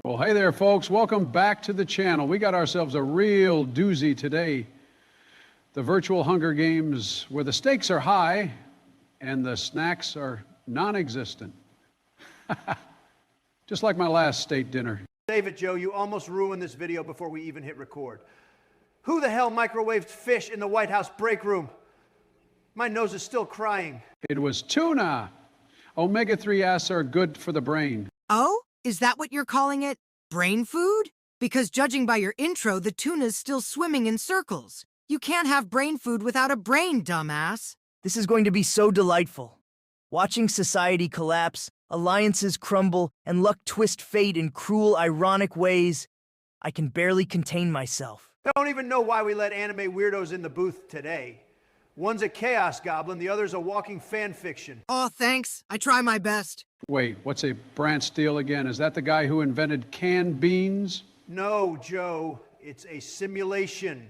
Well, hey there, folks. Welcome back to the channel. We got ourselves a real doozy today. The virtual Hunger Games, where the stakes are high and the snacks are non-existent. Just like my last state dinner. Save it, Joe. You almost ruined this video before we even hit record. Who the hell microwaved fish in the White House break room? My nose is still crying. It was tuna. Omega-3 acids are good for the brain. Oh? Is that what you're calling it? Brain food? Because judging by your intro, the tuna's still swimming in circles. You can't have brain food without a brain, dumbass. This is going to be so delightful. Watching society collapse, alliances crumble, and luck twist fate in cruel, ironic ways. I can barely contain myself. I don't even know why we let anime weirdos in the booth today. One's a chaos goblin, the other's a walking fan fiction. Oh, thanks. I try my best. Wait, what's a BrantSteele again? Is that the guy who invented canned beans? No, Joe. It's a simulation.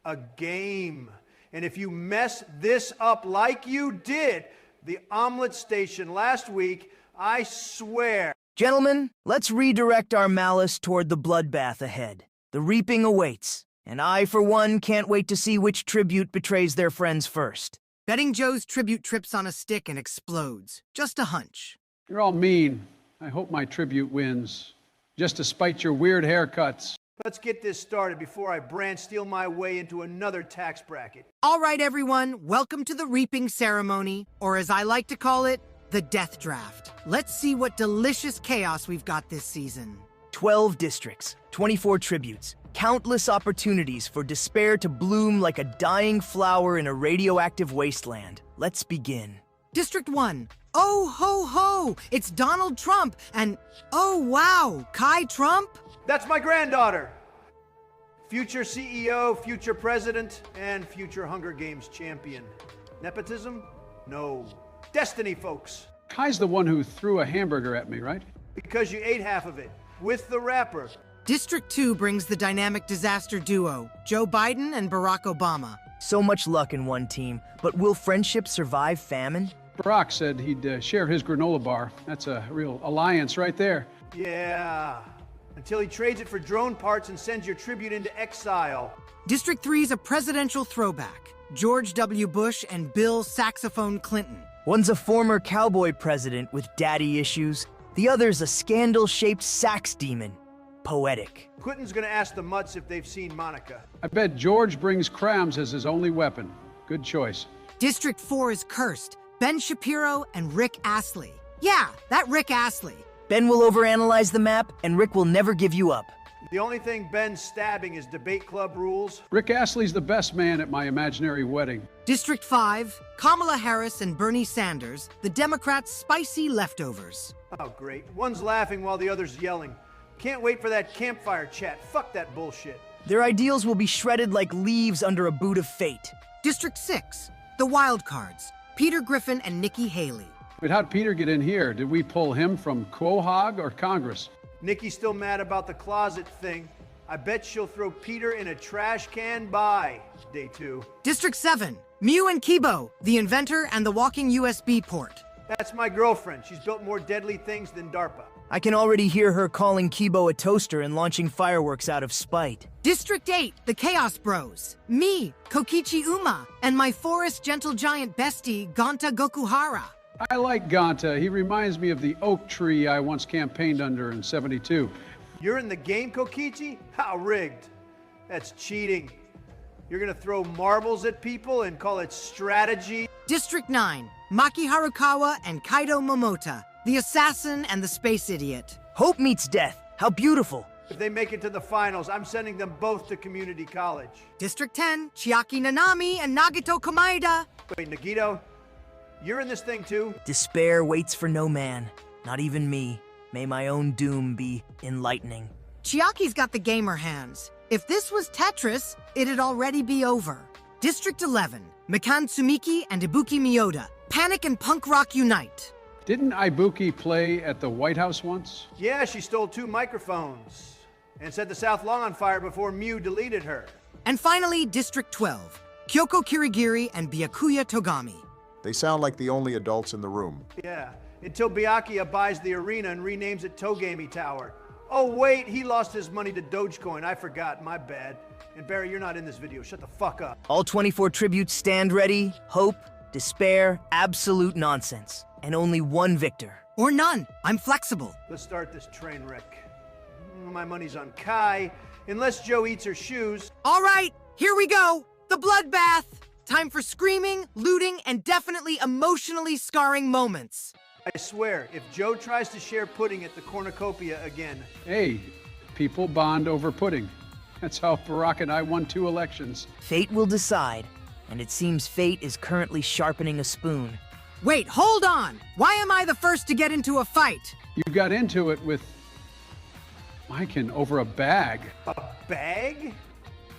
A game. And if you mess this up like you did the omelet station last week, I swear. Gentlemen, let's redirect our malice toward the bloodbath ahead. The reaping awaits, and I, for one, can't wait to see which tribute betrays their friends first. Betting Joe's tribute trips on a stick and explodes. Just a hunch. You're all mean. I hope my tribute wins. Just to spite your weird haircuts. Let's get this started before I steal my way into another tax bracket. All right, everyone. Welcome to the reaping ceremony, or as I like to call it, the death draft. Let's see what delicious chaos we've got this season. 12 districts, 24 tributes, countless opportunities for despair to bloom like a dying flower in a radioactive wasteland. Let's begin. District 1. Oh, ho, ho! It's Donald Trump, and oh, wow, Kai Trump? That's my granddaughter. Future CEO, future president, and future Hunger Games champion. Nepotism? No. Destiny, folks. Kai's the one who threw a hamburger at me, right? Because you ate half of it, with the wrapper. District 2 brings the dynamic disaster duo, Joe Biden and Barack Obama. So much luck in one team, but will friendship survive famine? Barack said he'd share his granola bar. That's a real alliance right there. Yeah. Until he trades it for drone parts and sends your tribute into exile. District 3 is a presidential throwback. George W. Bush and Bill Saxophone Clinton. One's a former cowboy president with daddy issues. The other's a scandal-shaped sax demon. Poetic. Clinton's gonna ask the mutts if they've seen Monica. I bet George brings crams as his only weapon. Good choice. District 4 is cursed. Ben Shapiro and Rick Astley. Yeah, that Rick Astley. Ben will overanalyze the map, and Rick will never give you up. The only thing Ben's stabbing is debate club rules. Rick Astley's the best man at my imaginary wedding. District 5, Kamala Harris and Bernie Sanders, the Democrats' spicy leftovers. Oh, great. One's laughing while the other's yelling. Can't wait for that campfire chat. Fuck that bullshit. Their ideals will be shredded like leaves under a boot of fate. District 6, the wild cards, Peter Griffin and Nikki Haley. But how'd Peter get in here? Did we pull him from Quahog or Congress? Nikki's still mad about the closet thing. I bet she'll throw Peter in a trash can by day 2. District 7, Mew and Keebo, the inventor and the walking USB port. That's my girlfriend. She's built more deadly things than DARPA. I can already hear her calling Keebo a toaster and launching fireworks out of spite. District 8, the Chaos Bros. Me, Kokichi Ouma, and my forest gentle giant bestie, Ganta Gokuhara. I like Ganta. He reminds me of the oak tree I once campaigned under in '72. You're in the game, Kokichi? How rigged. That's cheating. You're gonna throw marbles at people and call it strategy? District 9, Maki Harukawa and Kaido Momota, the assassin and the space idiot. Hope meets death. How beautiful. If they make it to the finals, I'm sending them both to community college. District 10, Chiaki Nanami and Nagito Komaeda. Wait, Nagito? You're in this thing too? Despair waits for no man, not even me. May my own doom be enlightening. Chiaki's got the gamer hands. If this was Tetris, it'd already be over. District 11, Mikan Tsumiki and Ibuki Miyoda. Panic and punk rock unite. Didn't Ibuki play at the White House once? Yeah, she stole 2 microphones and set the South Lawn on fire before Mew deleted her. And finally, District 12, Kyoko Kirigiri and Byakuya Togami. They sound like the only adults in the room. Yeah, until Byakuya buys the arena and renames it Togami Tower. Oh, wait, he lost his money to Dogecoin. I forgot, my bad. And Barry, you're not in this video. Shut the fuck up. All 24 tributes stand ready. Hope, despair, absolute nonsense. And only one victor. Or none. I'm flexible. Let's start this train wreck. My money's on Kai. Unless Joe eats her shoes. All right, here we go. The bloodbath. Time for screaming, looting, and definitely emotionally scarring moments. I swear, if Joe tries to share pudding at the cornucopia again. Hey, people bond over pudding. That's how Barack and I won 2 elections. Fate will decide, and it seems fate is currently sharpening a spoon. Wait, hold on. Why am I the first to get into a fight? You got into it with Mikan over a bag. A bag?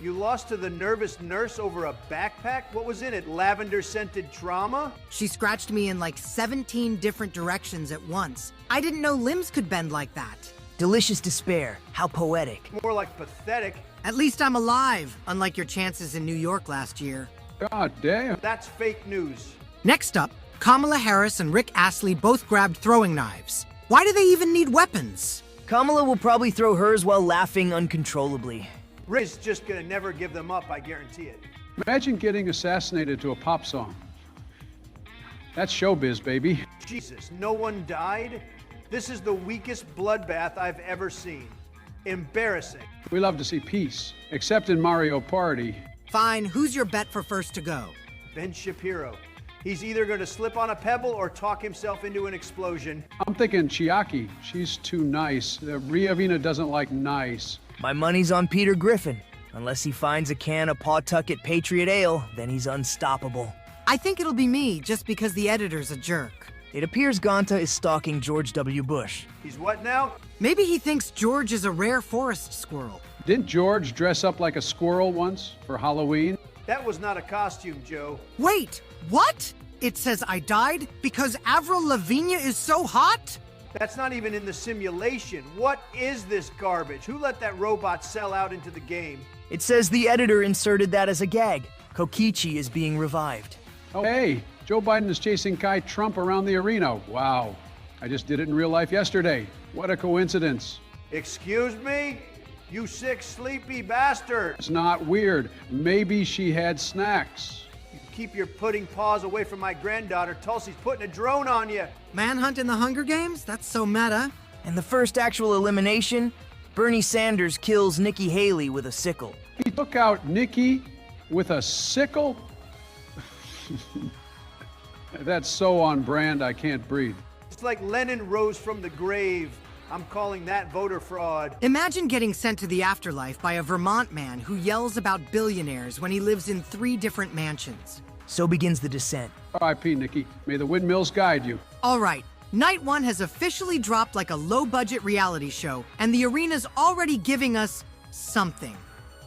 You lost to the nervous nurse over a backpack? What was in it? Lavender-scented trauma? She scratched me in like 17 different directions at once. I didn't know limbs could bend like that. Delicious despair. How poetic. More like pathetic. At least I'm alive, unlike your chances in New York last year. God damn. That's fake news. Next up, Kamala Harris and Rick Astley both grabbed throwing knives. Why do they even need weapons? Kamala will probably throw hers while laughing uncontrollably. Rick is just gonna never give them up, I guarantee it. Imagine getting assassinated to a pop song. That's showbiz, baby. Jesus, no one died? This is the weakest bloodbath I've ever seen. Embarrassing. We love to see peace, except in Mario Party. Fine, who's your bet for first to go? Ben Shapiro. He's either gonna slip on a pebble or talk himself into an explosion. I'm thinking Chiaki. She's too nice. Riavina doesn't like nice. My money's on Peter Griffin. Unless he finds a can of Pawtucket Patriot Ale, then he's unstoppable. I think it'll be me, just because the editor's a jerk. It appears Ganta is stalking George W. Bush. He's what now? Maybe he thinks George is a rare forest squirrel. Didn't George dress up like a squirrel once for Halloween? That was not a costume, Joe. Wait, what? It says I died because Avril Lavigne is so hot? That's not even in the simulation. What is this garbage? Who let that robot sell out into the game? It says the editor inserted that as a gag. Kokichi is being revived. Oh, hey, Joe Biden is chasing Kai Trump around the arena. Wow. I just did it in real life yesterday. What a coincidence. Excuse me? You sick, sleepy bastard. It's not weird. Maybe she had snacks. Keep your pudding paws away from my granddaughter. Tulsi's putting a drone on you. Manhunt in the Hunger Games? That's so meta. And the first actual elimination, Bernie Sanders kills Nikki Haley with a sickle. He took out Nikki with a sickle? That's so on brand, I can't breathe. It's like Lenin rose from the grave. I'm calling that voter fraud. Imagine getting sent to the afterlife by a Vermont man who yells about billionaires when he lives in 3 different mansions. So begins the descent. R.I.P. Nikki. May the windmills guide you. All right, Night 1 has officially dropped like a low-budget reality show, and the arena's already giving us something.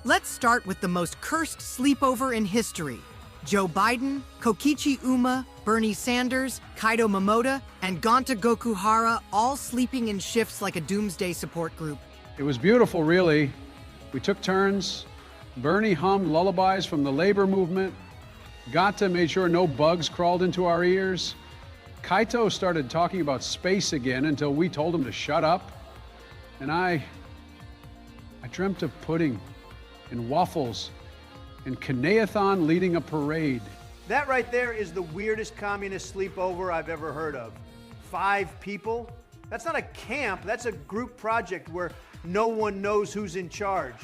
Let's start with the most cursed sleepover in history. Joe Biden, Kokichi Ouma, Bernie Sanders, Kaido Momoda, and Ganta Gokuhara all sleeping in shifts like a doomsday support group. It was beautiful, really. We took turns. Bernie hummed lullabies from the labor movement. Ganta made sure no bugs crawled into our ears. Kaito started talking about space again until we told him to shut up. And I dreamt of pudding and waffles and Kaneathon leading a parade. That right there is the weirdest communist sleepover I've ever heard of. 5 people? That's not a camp, that's a group project where no one knows who's in charge.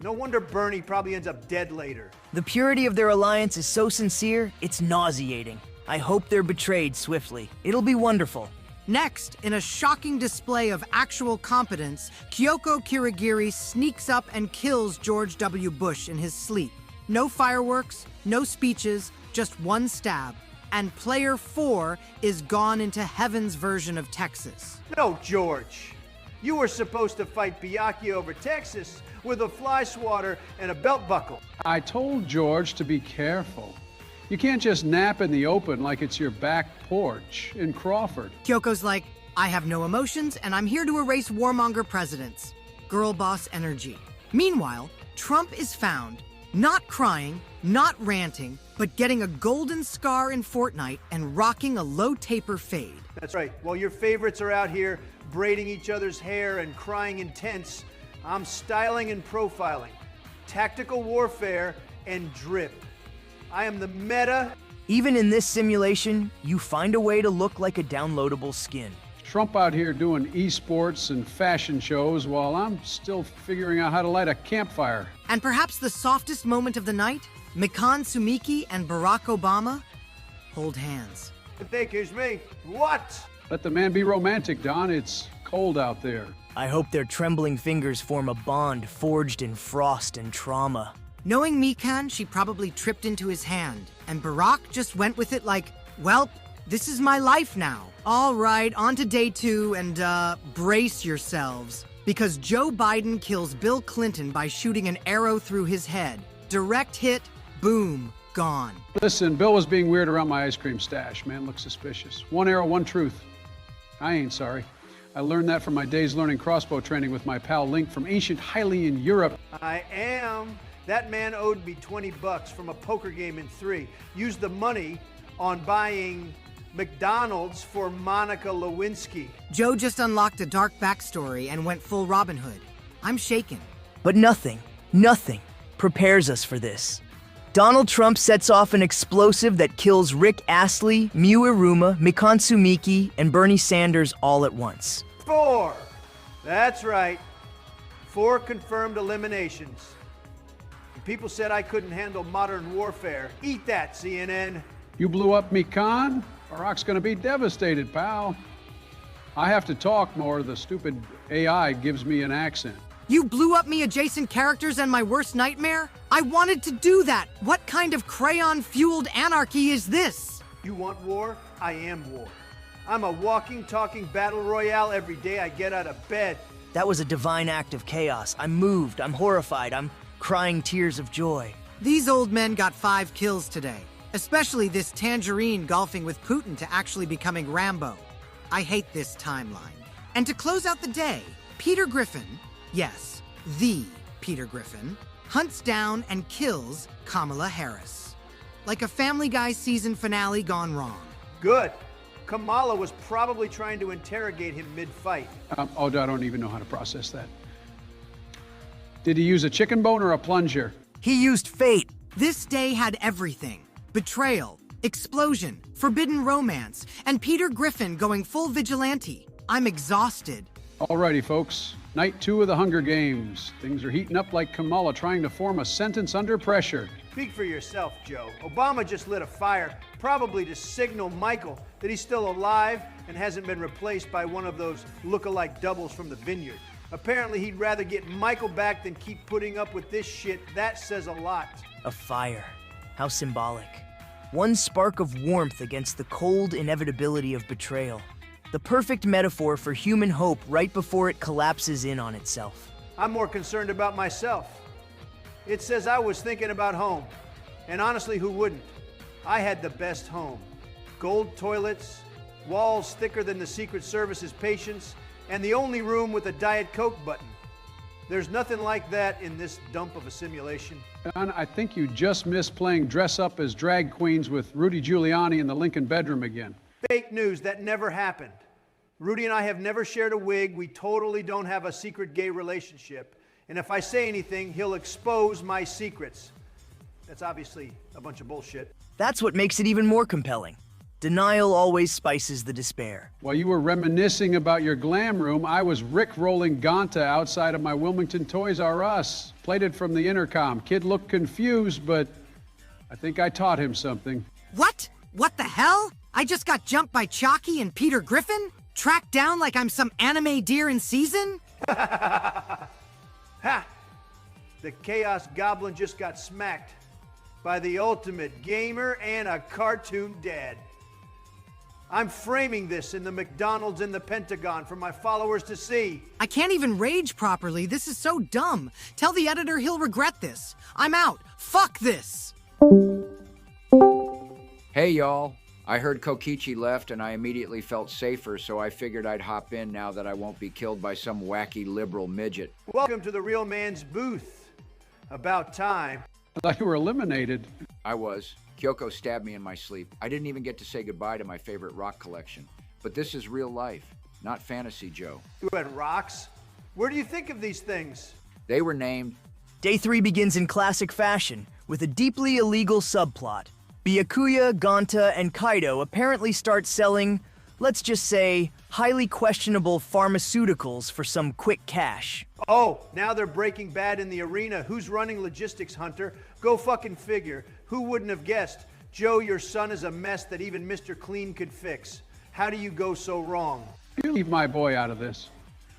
No wonder Bernie probably ends up dead later. The purity of their alliance is so sincere, it's nauseating. I hope they're betrayed swiftly. It'll be wonderful. Next, in a shocking display of actual competence, Kyoko Kirigiri sneaks up and kills George W. Bush in his sleep. No fireworks, no speeches, just one stab. And player 4 is gone into heaven's version of Texas. No, George. You were supposed to fight Byakuya over Texas with a fly swatter and a belt buckle. I told George to be careful. You can't just nap in the open like it's your back porch in Crawford. Kyoko's like, I have no emotions and I'm here to erase warmonger presidents. Girl boss energy. Meanwhile, Trump is found, not crying, not ranting, but getting a golden scar in Fortnite and rocking a low taper fade. That's right. While your favorites are out here braiding each other's hair and crying intense. I'm styling and profiling, tactical warfare, and drip. I am the meta. Even in this simulation, you find a way to look like a downloadable skin. Trump out here doing esports and fashion shows while I'm still figuring out how to light a campfire. And perhaps the softest moment of the night, Mikan Sumiki and Barack Obama hold hands. Excuse me. What? Let the man be romantic, Don. It's cold out there. I hope their trembling fingers form a bond forged in frost and trauma. Knowing Mikan, she probably tripped into his hand, and Barack just went with it like, well, this is my life now. All right, on to day 2, and brace yourselves, because Joe Biden kills Bill Clinton by shooting an arrow through his head. Direct hit, boom, gone. Listen, Bill was being weird around my ice cream stash. Man looks suspicious. One arrow, one truth. I ain't sorry. I learned that from my days learning crossbow training with my pal Link from ancient Hylian Europe. I am. That man owed me $20 from a poker game in 3. Used the money on buying McDonald's for Monica Lewinsky. Joe just unlocked a dark backstory and went full Robin Hood. I'm shaken. But nothing prepares us for this. Donald Trump sets off an explosive that kills Rick Astley, Miu Iruma, Mikan Sumiki, and Bernie Sanders all at once. 4. That's right. 4 confirmed eliminations. People said I couldn't handle modern warfare. Eat that, CNN. You blew up Mikan? Barack's gonna be devastated, pal. I have to talk more. The stupid AI gives me an accent. You blew up me adjacent characters and my worst nightmare? I wanted to do that. What kind of crayon-fueled anarchy is this? You want war? I am war. I'm a walking, talking battle royale every day I get out of bed. That was a divine act of chaos. I'm moved, I'm horrified, I'm crying tears of joy. These old men got 5 kills today, especially this Tangerine golfing with Putin to actually becoming Rambo. I hate this timeline. And to close out the day, Peter Griffin, yes, the Peter Griffin, hunts down and kills Kamala Harris. Like a Family Guy season finale gone wrong. Good. Kamala was probably trying to interrogate him mid-fight. I don't even know how to process that. Did he use a chicken bone or a plunger? He used fate. This day had everything. Betrayal, explosion, forbidden romance, and Peter Griffin going full vigilante. I'm exhausted. Alrighty, folks. Night 2 of the Hunger Games. Things are heating up like Kamala trying to form a sentence under pressure. Speak for yourself, Joe. Obama just lit a fire, probably to signal Michael that he's still alive and hasn't been replaced by one of those look-alike doubles from the vineyard. Apparently, he'd rather get Michael back than keep putting up with this shit. That says a lot. A fire. How symbolic. One spark of warmth against the cold inevitability of betrayal. The perfect metaphor for human hope right before it collapses in on itself. I'm more concerned about myself. It says I was thinking about home. And honestly, who wouldn't? I had the best home. Gold toilets, walls thicker than the Secret Service's patience, and the only room with a Diet Coke button. There's nothing like that in this dump of a simulation. Don, I think you just missed playing dress up as drag queens with Rudy Giuliani in the Lincoln bedroom again. Fake news, that never happened. Rudy and I have never shared a wig. We totally don't have a secret gay relationship. And if I say anything, he'll expose my secrets. That's obviously a bunch of bullshit. That's what makes it even more compelling. Denial always spices the despair. While you were reminiscing about your glam room, I was Rick-rolling Ganta outside of my Wilmington Toys R Us. Played it from the intercom. Kid looked confused, but I think I taught him something. What? What the hell? I just got jumped by Chiaki and Peter Griffin? Tracked down like I'm some anime deer in season? Ha! The Chaos Goblin just got smacked by the ultimate gamer and a cartoon dad. I'm framing this in the McDonald's in the Pentagon for my followers to see. I can't even rage properly. This is so dumb. Tell the editor he'll regret this. I'm out. Fuck this. Hey, y'all. I heard Kokichi left and I immediately felt safer, so I figured I'd hop in now that I won't be killed by some wacky liberal midget. Welcome to the Real Man's booth. About time. I thought you were eliminated. I was. Kyoko stabbed me in my sleep. I didn't even get to say goodbye to my favorite rock collection. But this is real life. not Fantasy Joe. You had rocks? Where do you think of these things? They were named. Day 3 begins in classic fashion, with a deeply illegal subplot. Byakuya, Ganta, and Kaido apparently start selling, let's just say, highly questionable pharmaceuticals for some quick cash. Oh, now they're breaking bad in the arena. Who's running logistics, Hunter? Go fucking figure. Who wouldn't have guessed? Joe, your son is a mess that even Mr. Clean could fix. How do you go so wrong? You leave my boy out of this.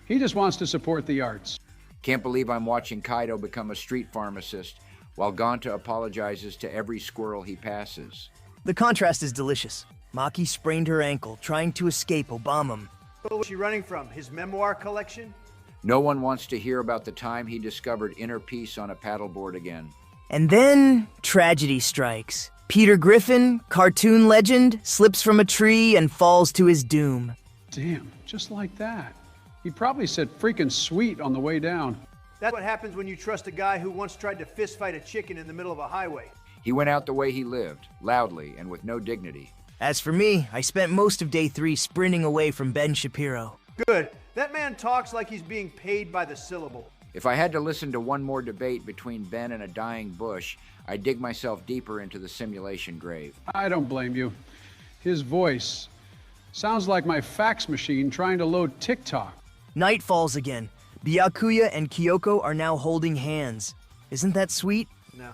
He just wants to support the arts. Can't believe I'm watching Kaido become a street pharmacist, while Ganta apologizes to every squirrel he passes. The contrast is delicious. Maki sprained her ankle trying to escape Obama. What was she running from? His memoir collection? No one wants to hear about the time he discovered inner peace on a paddleboard again. And then, tragedy strikes. Peter Griffin, cartoon legend, slips from a tree and falls to his doom. Damn, just like that. He probably said freaking sweet on the way down. That's what happens when you trust a guy who once tried to fistfight a chicken in the middle of a highway. He went out the way he lived, loudly and with no dignity. As for me, I spent most of day 3 sprinting away from Ben Shapiro. Good. That man talks like he's being paid by the syllable. If I had to listen to one more debate between Ben and a dying Bush, I'd dig myself deeper into the simulation grave. I don't blame you. His voice sounds like my fax machine trying to load TikTok. Night falls again. Byakuya and Kyoko are now holding hands. Isn't that sweet? No.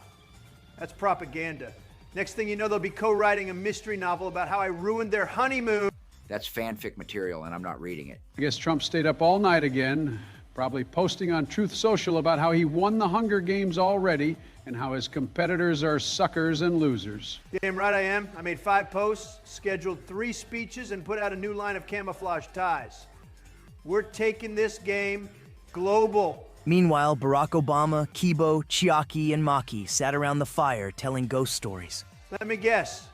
That's propaganda. Next thing you know, they'll be co-writing a mystery novel about how I ruined their honeymoon. That's fanfic material, and I'm not reading it. I guess Trump stayed up all night again, probably posting on Truth Social about how he won the Hunger Games already and how his competitors are suckers and losers. Damn right I am. I made 5 posts, scheduled 3 speeches, and put out a new line of camouflage ties. We're taking this game global. Meanwhile, Barack Obama, Keebo, Chiaki, and Maki sat around the fire telling ghost stories. Let me guess.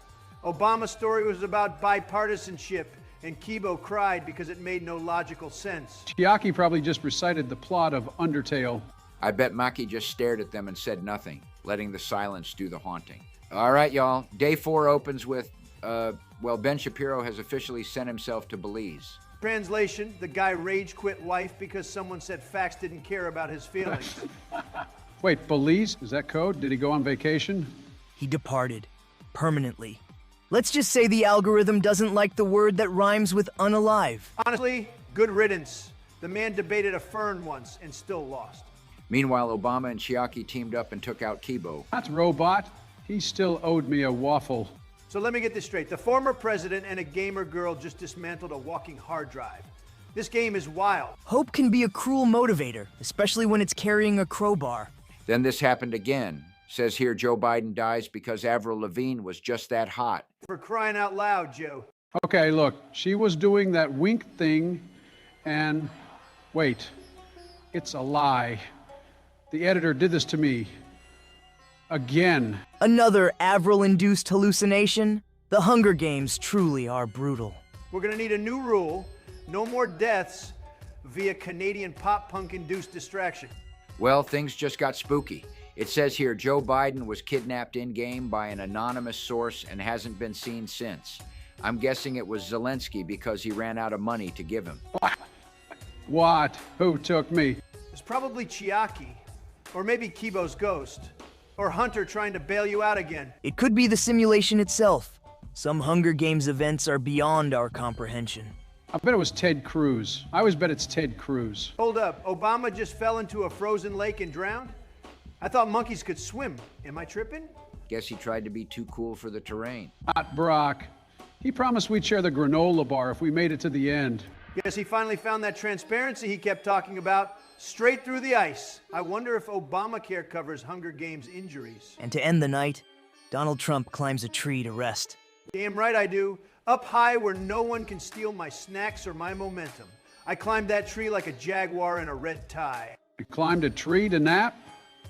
Obama's story was about bipartisanship, and Keebo cried because it made no logical sense. Chiaki probably just recited the plot of Undertale. I bet Maki just stared at them and said nothing, letting the silence do the haunting. All right, y'all. Day 4 opens with, Ben Shapiro has officially sent himself to Belize. Translation, the guy rage quit life because someone said facts didn't care about his feelings. Wait, Belize? Is that code? Did he go on vacation? He departed. Permanently. Let's just say the algorithm doesn't like the word that rhymes with unalive. Honestly, good riddance. The man debated a fern once and still lost. Meanwhile, Obama and Chiaki teamed up and took out Keebo. That's robot. He still owed me a waffle. So let me get this straight. The former president and a gamer girl just dismantled a walking hard drive. This game is wild. Hope can be a cruel motivator, especially when it's carrying a crowbar. Then this happened again. Says here Joe Biden dies because Avril Lavigne was just that hot. For crying out loud, Joe. Okay, look, she was doing that wink thing, and wait, it's a lie. The editor did this to me. Again. Another Avril-induced hallucination? The Hunger Games truly are brutal. We're gonna need a new rule. No more deaths via Canadian pop-punk-induced distraction. Well, things just got spooky. It says here Joe Biden was kidnapped in-game by an anonymous source and hasn't been seen since. I'm guessing it was Zelensky because he ran out of money to give him. What? Who took me? It's probably Chiaki, or maybe Keebo's ghost, or Hunter trying to bail you out again. It could be the simulation itself. Some Hunger Games events are beyond our comprehension. I bet it was Ted Cruz. I always bet it's Ted Cruz. Hold up, Obama just fell into a frozen lake and drowned? I thought monkeys could swim. Am I tripping? Guess he tried to be too cool for the terrain. Not Brock. He promised we'd share the granola bar if we made it to the end. Guess he finally found that transparency he kept talking about straight through the ice. I wonder if Obamacare covers Hunger Games injuries. And to end the night, Donald Trump climbs a tree to rest. Damn right I do. Up high where no one can steal my snacks or my momentum. I climbed that tree like a jaguar in a red tie. You climbed a tree to nap?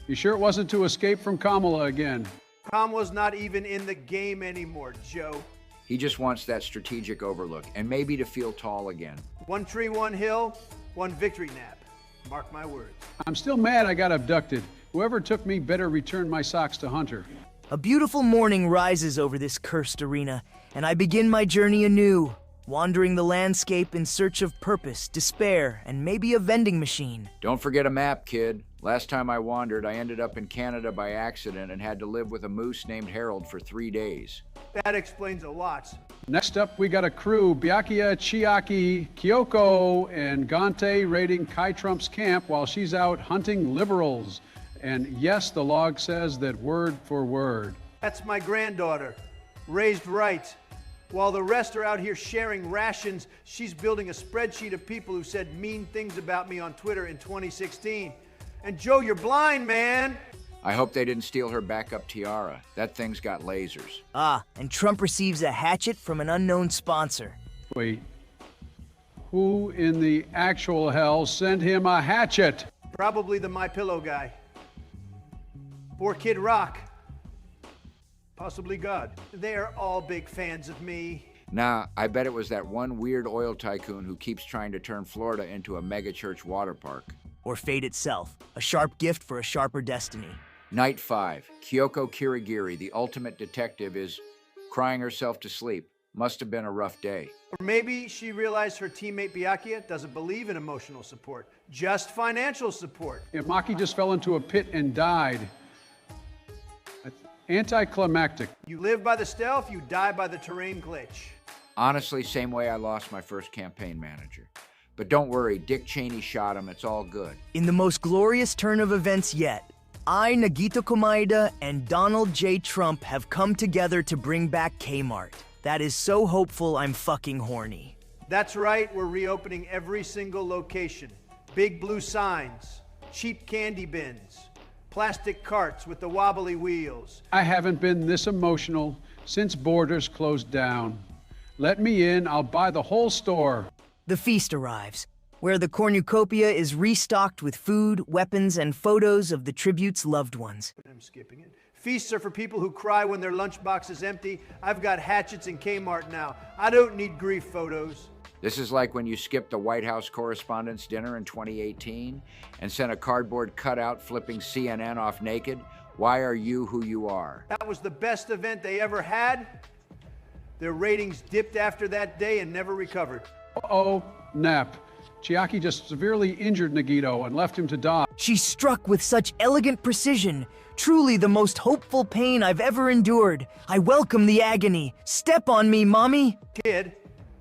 You sure it wasn't to escape from Kamala again? Kamala's not even in the game anymore, Joe. He just wants that strategic overlook and maybe to feel tall again. One tree, one hill, one victory nap. Mark my words. I'm still mad I got abducted. Whoever took me better return my socks to Hunter. A beautiful morning rises over this cursed arena, and I begin my journey anew. wandering the landscape in search of purpose, despair, and maybe a vending machine. Don't forget a map, kid. Last time I wandered, I ended up in Canada by accident and had to live with a moose named Harold for 3 days. That explains a lot. Next up, we got a crew, Byakuya, Chiaki, Kyoko, and Gante raiding Kai Trump's camp while she's out hunting liberals. And yes, the log says that word for word. That's my granddaughter, raised right. While the rest are out here sharing rations, she's building a spreadsheet of people who said mean things about me on Twitter in 2016. And Joe, you're blind, man. I hope they didn't steal her backup tiara. That thing's got lasers. Ah, and Trump receives a hatchet from an unknown sponsor. Wait, who in the actual hell sent him a hatchet? Probably the My Pillow guy. Or Kid Rock. Possibly God. They're all big fans of me. Nah, I bet it was that one weird oil tycoon who keeps trying to turn Florida into a megachurch water park. Or fate itself, a sharp gift for a sharper destiny. Night 5. Kyoko Kirigiri, the ultimate detective, is crying herself to sleep. Must have been a rough day. Or maybe she realized her teammate Byakuya doesn't believe in emotional support, just financial support. If Maki just fell into a pit and died. That's anticlimactic. You live by the stealth, you die by the terrain glitch. Honestly, same way I lost my first campaign manager. But don't worry, Dick Cheney shot him, it's all good. In the most glorious turn of events yet, I, Nagito Komaeda, and Donald J. Trump have come together to bring back Kmart. That is so hopeful I'm fucking horny. That's right, we're reopening every single location. Big blue signs, cheap candy bins, plastic carts with the wobbly wheels. I haven't been this emotional since Borders closed down. Let me in, I'll buy the whole store. The feast arrives, where the cornucopia is restocked with food, weapons, and photos of the tribute's loved ones. I'm skipping it. Feasts are for people who cry when their lunchbox is empty. I've got hatchets in Kmart now. I don't need grief photos. This is like when you skipped the White House Correspondents' Dinner in 2018 and sent a cardboard cutout flipping CNN off naked. Why are you who you are? That was the best event they ever had. Their ratings dipped after that day and never recovered. Uh-oh, nap. Chiaki just severely injured Nagito and left him to die. She struck with such elegant precision, truly the most hopeful pain I've ever endured. I welcome the agony. Step on me, mommy. Kid,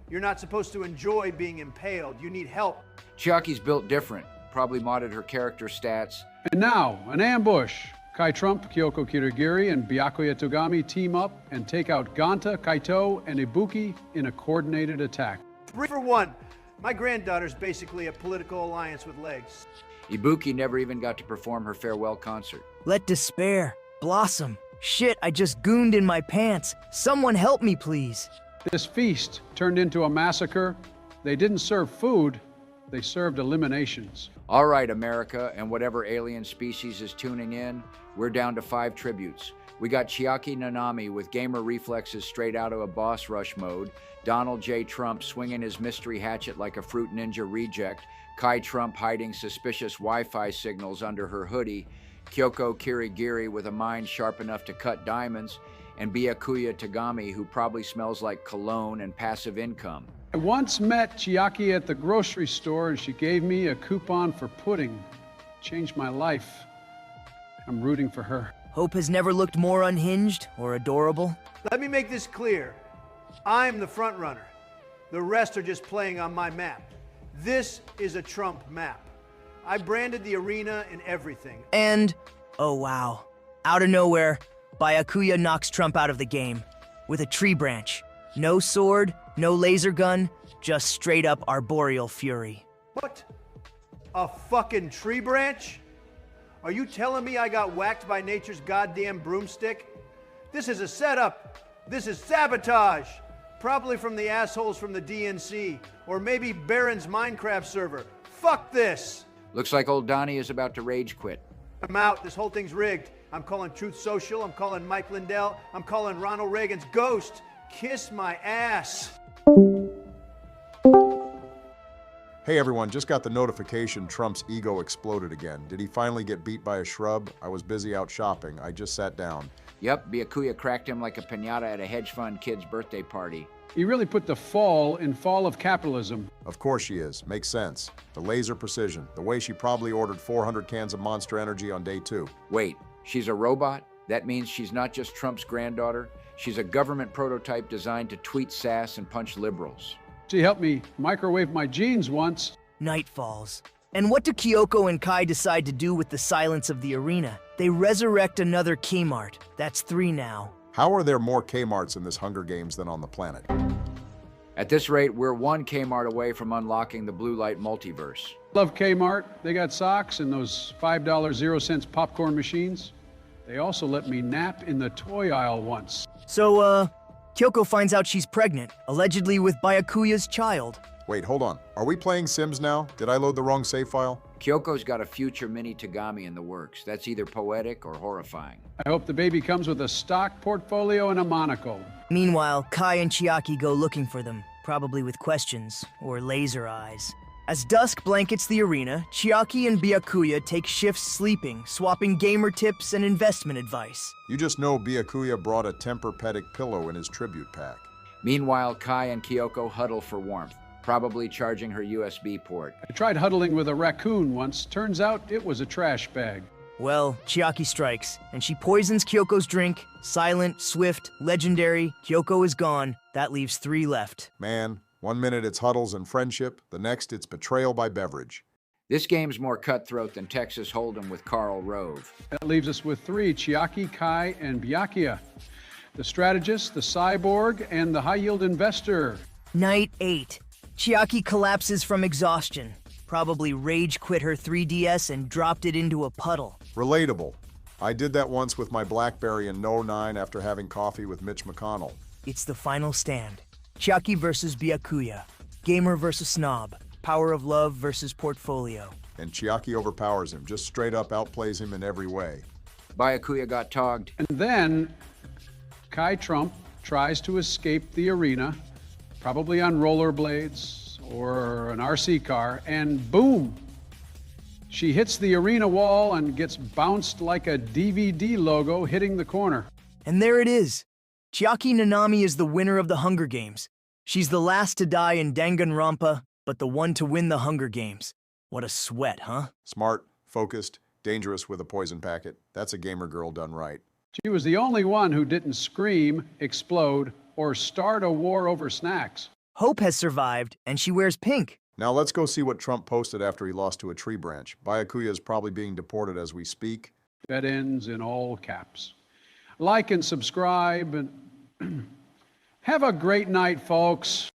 you're not supposed to enjoy being impaled. You need help. Chiaki's built different. Probably modded her character stats. And now, an ambush. Kai Trump, Kyoko Kirigiri, and Byakuya Togami team up and take out Ganta, Kaito, and Ibuki in a coordinated attack. 3 for 1. My granddaughter's basically a political alliance with legs. Ibuki never even got to perform her farewell concert. Let despair blossom. Shit, I just gooned in my pants. Someone help me, please. This feast turned into a massacre. They didn't serve food, they served eliminations. All right, America, and whatever alien species is tuning in, we're down to 5 tributes. We got Chiaki Nanami with gamer reflexes straight out of a boss rush mode, Donald J. Trump swinging his mystery hatchet like a Fruit Ninja reject, Kai Trump hiding suspicious Wi-Fi signals under her hoodie, Kyoko Kirigiri with a mind sharp enough to cut diamonds, and Byakuya Togami, who probably smells like cologne and passive income. I once met Chiaki at the grocery store and she gave me a coupon for pudding. Changed my life. I'm rooting for her. Hope has never looked more unhinged or adorable. Let me make this clear. I'm the front runner. The rest are just playing on my map. This is a Trump map. I branded the arena and everything. And, oh wow, out of nowhere, Byakuya knocks Trump out of the game with a tree branch. No sword, no laser gun, just straight up arboreal fury. What? A fucking tree branch? Are you telling me I got whacked by nature's goddamn broomstick? This is a setup. This is sabotage. Probably from the assholes from the DNC, or maybe Barron's Minecraft server. Fuck this. Looks like old Donnie is about to rage quit. I'm out. This whole thing's rigged. I'm calling Truth Social. I'm calling Mike Lindell. I'm calling Ronald Reagan's ghost. Kiss my ass. Hey everyone, just got the notification Trump's ego exploded again. Did he finally get beat by a shrub? I was busy out shopping. I just sat down. Yep, Byakuya cracked him like a piñata at a hedge fund kid's birthday party. He really put the fall in Fall of Capitalism. Of course she is. Makes sense. The laser precision. The way she probably ordered 400 cans of Monster Energy on day 2. Wait, she's a robot? That means she's not just Trump's granddaughter. She's a government prototype designed to tweet sass and punch liberals. She helped me microwave my jeans once. Night falls. And what do Kyoko and Kai decide to do with the silence of the arena? They resurrect another Kmart. That's 3 now. How are there more Kmarts in this Hunger Games than on the planet? At this rate, we're 1 Kmart away from unlocking the blue light multiverse. Love Kmart. They got socks and those $5.00 popcorn machines. They also let me nap in the toy aisle once. So, Kyoko finds out she's pregnant, allegedly with Byakuya's child. Wait, hold on. Are we playing Sims now? Did I load the wrong save file? Kyoko's got a future mini Tagami in the works. That's either poetic or horrifying. I hope the baby comes with a stock portfolio and a monocle. Meanwhile, Kai and Chiaki go looking for them, probably with questions or laser eyes. As dusk blankets the arena, Chiaki and Byakuya take shifts sleeping, swapping gamer tips and investment advice. You just know Byakuya brought a Tempur-Pedic pillow in his tribute pack. Meanwhile, Kai and Kyoko huddle for warmth, probably charging her USB port. I tried huddling with a raccoon once. Turns out it was a trash bag. Well, Chiaki strikes, and she poisons Kyoko's drink. Silent, swift, legendary. Kyoko is gone. That leaves 3 left. Man, 1 minute it's huddles and friendship, the next it's betrayal by beverage. This game's more cutthroat than Texas Hold'em with Karl Rove. That leaves us with 3, Chiaki, Kai, and Byakuya. The strategist, the cyborg, and the high-yield investor. Night 8. Chiaki collapses from exhaustion. Probably rage quit her 3DS and dropped it into a puddle. Relatable. I did that once with my BlackBerry in '09 after having coffee with Mitch McConnell. It's the final stand. Chiaki versus Byakuya. Gamer versus snob. Power of love versus portfolio. And Chiaki overpowers him, just straight up outplays him in every way. Byakuya got togged. And then Kai Trump tries to escape the arena, probably on rollerblades or an RC car, and boom! She hits the arena wall and gets bounced like a DVD logo hitting the corner. And there it is. Chiaki Nanami is the winner of the Hunger Games. She's the last to die in Danganronpa, but the one to win the Hunger Games. What a sweat, huh? Smart, focused, dangerous with a poison packet. That's a gamer girl done right. She was the only one who didn't scream, explode, or start a war over snacks. Hope has survived, and she wears pink. Now let's go see what Trump posted after he lost to a tree branch. Byakuya is probably being deported as we speak. That ends in all caps. Like and subscribe, and have a great night, folks.